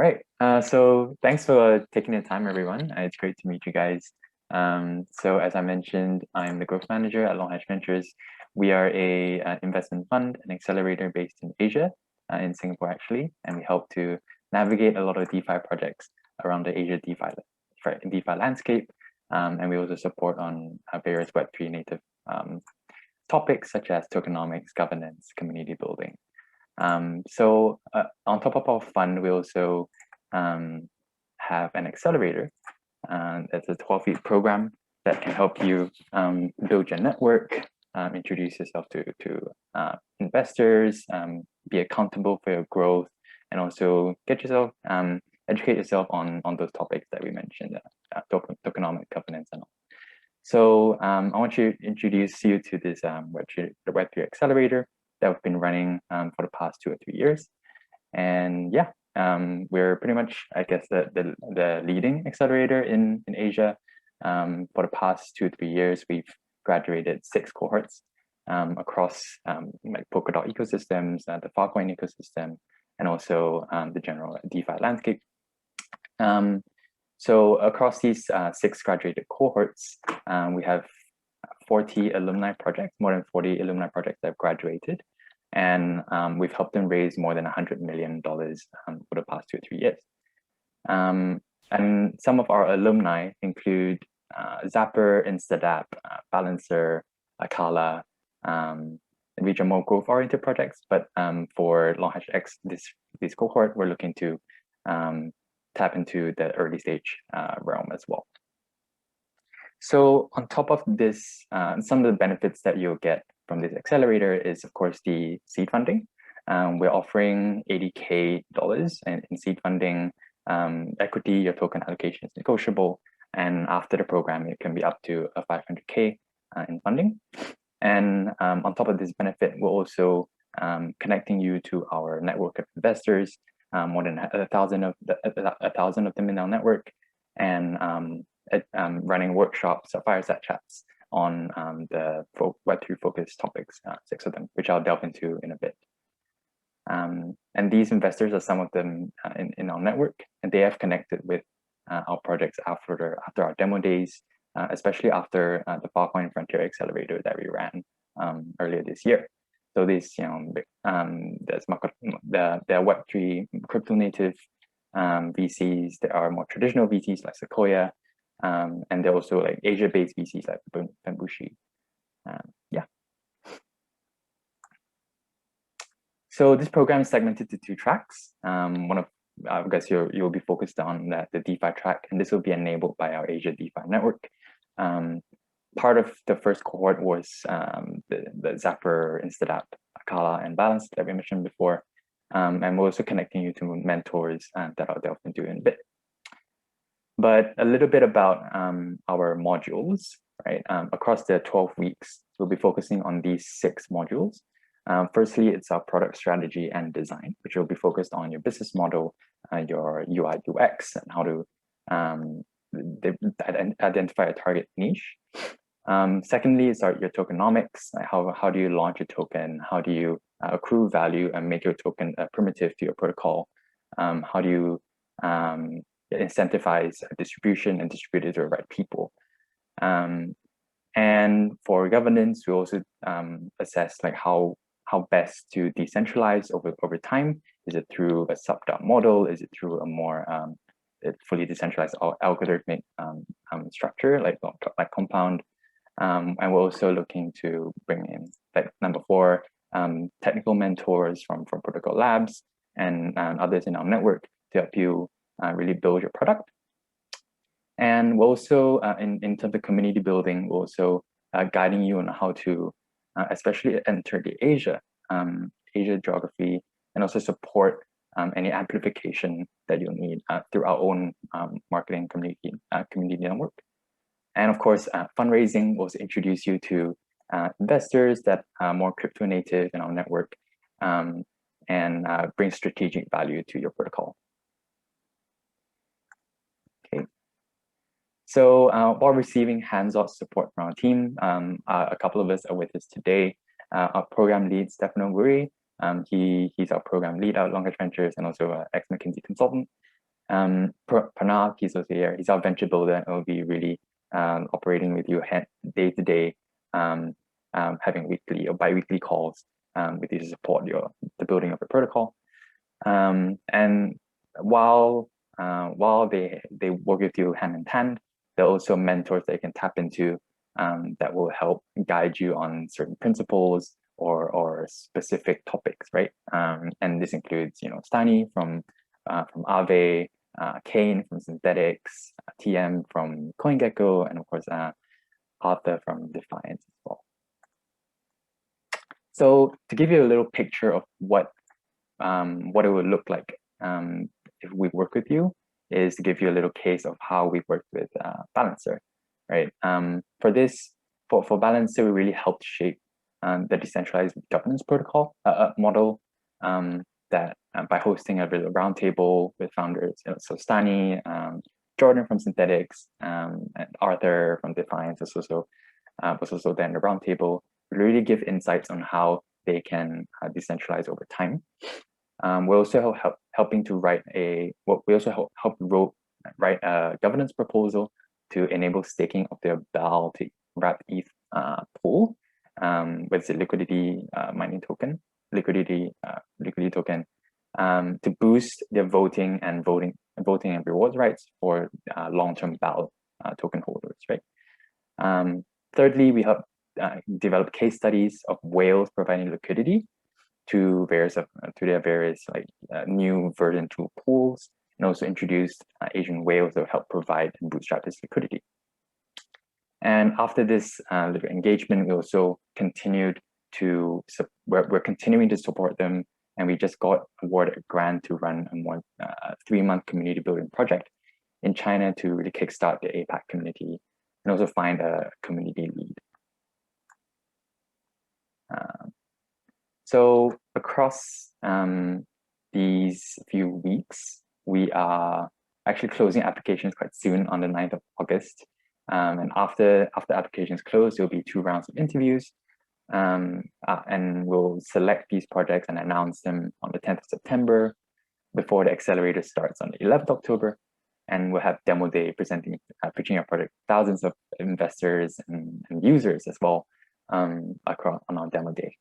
right. So thanks for taking the time, everyone. It's great to meet you guys. So as I mentioned, I'm the growth manager at LongHash Ventures. We are a investment fund, an accelerator based in Asia, in Singapore actually, and we help to navigate a lot of DeFi projects around the Asia DeFi landscape. And we also support on various Web3 native topics such as tokenomics, governance, community building. So on top of our fund, we also have an accelerator. It's a 12-week program that can help you build your network, introduce yourself to investors, be accountable for your growth, and also get yourself educate yourself on those topics that we mentioned, tokenomic governance and all. So I want to introduce you to this the Web3 Accelerator that we've been running for the past 2 or 3 years. And yeah, we're pretty much, I guess, the leading accelerator in Asia. For the past 2 or 3 years, we've graduated 6 cohorts across like Polkadot ecosystems, the Filecoin ecosystem, and also the general DeFi landscape. So across these 6 graduated cohorts, we have 40 alumni projects, more than 40 alumni projects that have graduated. And we've helped them raise more than $100 million for the past 2 or 3 years. And some of our alumni include Zapper, Instadapp, Balancer, Acala, which are more growth-oriented projects. But for LongHashX, this cohort, we're looking to tap into the early stage realm as well. So on top of this, some of the benefits that you'll get from this accelerator is, of course, the seed funding. We're offering $80K in seed funding. Equity, your token allocation is negotiable. And after the program, it can be up to a $500K in funding. And on top of this benefit, we're also connecting you to our network of investors, more than 1,000 of them in our network, and running workshops or fireside chats on the Web3 focused topics, 6 of them, which I'll delve into in a bit. And these investors are some of them in our network, and they have connected with our projects after our demo days, especially after the Filecoin Frontier Accelerator that we ran earlier this year. So these, there's the Web3 crypto native VCs. There are more traditional VCs like Sequoia, and there are also like Asia-based VCs like Bambushi. Yeah. So this program is segmented to 2 tracks. One of, I guess you'll be focused on the DeFi track, and this will be enabled by our Asia DeFi Network. Part of the first cohort was the Zapper, Instadapp, Acala, and Balance that we mentioned before. And we're also connecting you to mentors that I'll delve into in a bit. But a little bit about our modules, right? Across the 12 weeks, we'll be focusing on these 6 modules. Firstly, it's our product strategy and design, which will be focused on your business model, your UI, UX, and how to identify a target niche. Secondly, is your tokenomics. How do you launch a token? How do you accrue value and make your token primitive to your protocol? How do you incentivize distribution and distribute it to the right people? And for governance, we also assess like how best to decentralize over time. Is it through a sub-DAO model? Is it through a more fully decentralized algorithmic structure like Compound? And we're also looking to bring in, like number 4, technical mentors from Protocol Labs and others in our network to help you really build your product. And we're also, in terms of community building, we're also guiding you on how to especially enter the Asia geography, and also support any amplification that you'll need through our own marketing community network. And of course, fundraising will introduce you to investors that are more crypto native in our network, and bring strategic value to your protocol. Okay. So while receiving hands-on support from our team, a couple of us are with us today. Our program lead, Stefano Guri, he's our program lead at LongHash Ventures and also ex-McKinsey consultant. Pranav, he's also here. He's our venture builder and will be really operating with you day to day, having weekly or bi-weekly calls with you to support the building of the protocol. And while they work with you hand in hand, there are also mentors that you can tap into that will help guide you on certain principles or specific topics, right? And this includes, Stani from Aave, Kane from Synthetics, TM from CoinGecko, and of course Arthur from Defiance as well. So to give you a little picture of what it would look like if we work with you, is to give you a little case of how we worked with Balancer, right? For Balancer, we really helped shape the decentralized governance protocol model that by hosting a roundtable with founders, so Stani, Jordan from Synthetics, and Arthur from Defiance was also there in the roundtable. We really give insights on how they can decentralize over time. We're also helping to write write a governance proposal to enable staking of their BAL to wrap ETH pool with the liquidity mining token, liquidity token, to boost their voting and rewards rights for long-term BAL token holders, right? Thirdly, we help develop case studies of whales providing liquidity to their various new version 2 pools, and also introduced Asian whales that help provide and bootstrap this liquidity. And after this little engagement, we also continued to we're continuing to support them, and we just got awarded a grant to run a 3-month community building project in China to really kickstart the APAC community and also find a community lead. So across these few weeks, we are actually closing applications quite soon on the 9th of August. And after applications close, there'll be 2 rounds of interviews. And we'll select these projects and announce them on the 10th of September before the accelerator starts on the 11th of October. And we'll have demo day pitching our project, thousands of investors and users as well on our demo day.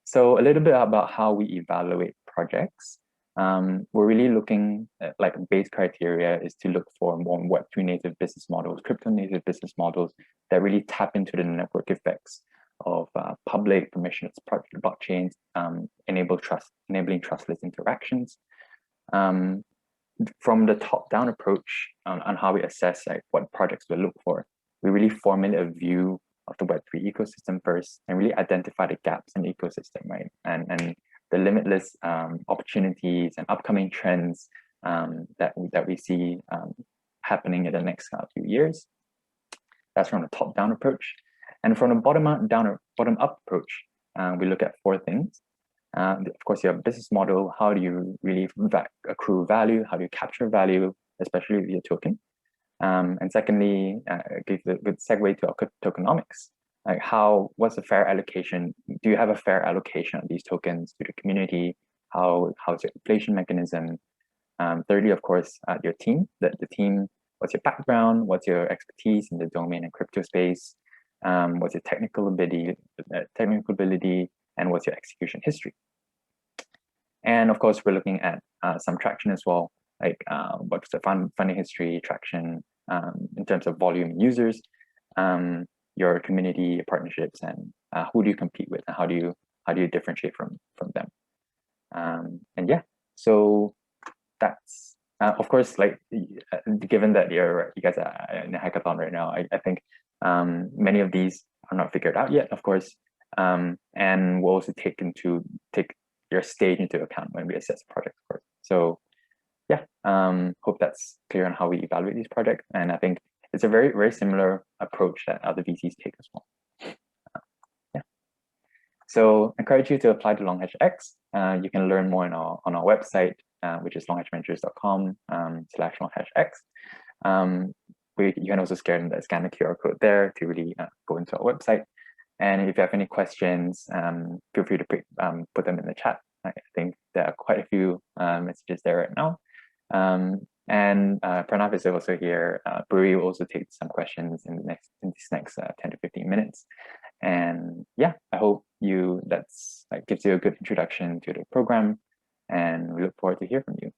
So a little bit about how we evaluate projects. We're really looking at, base criteria is to look for more Web3 native business models, crypto native business models that really tap into the network effects of public permissionless blockchains, enabling trustless interactions. From the top-down approach on how we assess what projects we look for, we really formulate a view of the Web3 ecosystem first and really identify the gaps in the ecosystem, right? And the limitless opportunities and upcoming trends that we see happening in the next few years. That's from the top-down approach. And from the bottom-up approach, we look at 4 things. Of course, you have a business model. How do you really accrue value? How do you capture value, especially with your token? And secondly, gives a good segue to our tokenomics. What's a fair allocation? Do you have a fair allocation of these tokens to the community? How's your inflation mechanism? Thirdly, of course, your team. The team. What's your background? What's your expertise in the domain and crypto space? What's your technical ability, and what's your execution history? And of course, we're looking at some traction as well, what's the funding history, traction in terms of volume users, your community partnerships, and who do you compete with, and how do you differentiate from them? And yeah, so that's of course, given that you guys are in a hackathon right now, I think many of these are not figured out yet, of course, and we'll also take your stage into account when we assess the project, of course. So yeah, hope that's clear on how we evaluate these projects, and I think it's a very, very similar approach that other VCs take as well. Yeah. So I encourage you to apply to LongHashX. You can learn more on our website, which is longhashventures.com/LongHashX. You can also scan the QR code there to really go into our website. And if you have any questions, feel free to put them in the chat. I think there are quite a few messages there right now. And Pranav is also here. Buri will also take some questions in these next 10 to 15 minutes. And yeah, I hope that's gives you a good introduction to the program, and we look forward to hear from you.